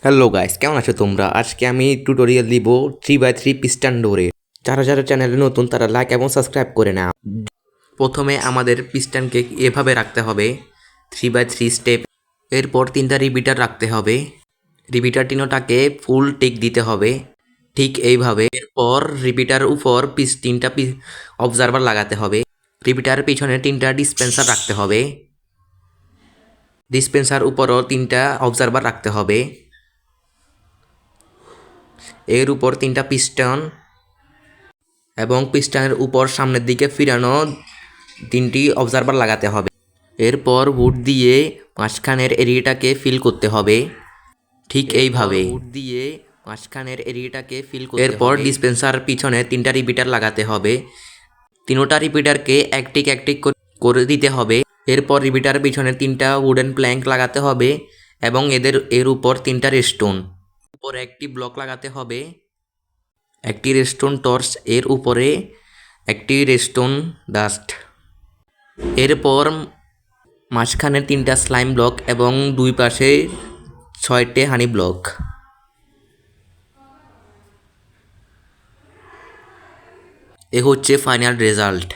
Hello guys, কেমন আছো তোমরা? আজকে আমি টিউটোরিয়াল দিব 3x3 পিস্টন ডোরে। যারা যারা চ্যানেলে নতুন তারা লাইক এবং সাবস্ক্রাইব করে নাও। প্রথমে আমাদের পিস্টনকে এভাবে রাখতে হবে 3x3 স্টেপ। এরপর 3টা রিপিটার রাখতে হবে। রিপিটার তিনটাকে ফুল টিক দিতে হবে ঠিক এইভাবে। এরপর রিপিটার উপর 3টা অবজারভার লাগাতে হবে। রিপিটারের পিছনে 3টা ডিসপেন্সার রাখতে হবে। ডিসপেন্সার উপরও 3টা অবজারভার রাখতে হবে। এর উপর 3টা পিস্টন এবং পিস্টনের উপর সামনের দিকে ফিরানো 3টি অবজারভার লাগাতে হবে। এরপর উড দিয়ে মাঝখানের এরিয়াটাকে ফিল করতে হবে ঠিক এইভাবে। এরপর ডিসপেন্সার পিছনে 3টা রিপিটার লাগাতে হবে। 3টা রিপিটারকে একটিক একটিক করে দিতে হবে। এরপর রিপিটারের পিছনে 3টা উডেন প্ল্যাঙ্ক লাগাতে হবে এবং এর উপর 3টা রেস্টোন। উপর একটি ব্লক লাগাতে হবে, একটি রেস্টোন টর্চ, এর উপরে একটি রেস্টোন ডাস্ট। এরপর মাঝখানে 3টা স্লাইম ব্লক এবং দুই পাশে 6টে হানি ব্লক। এ হচ্ছে ফাইনাল রেজাল্ট।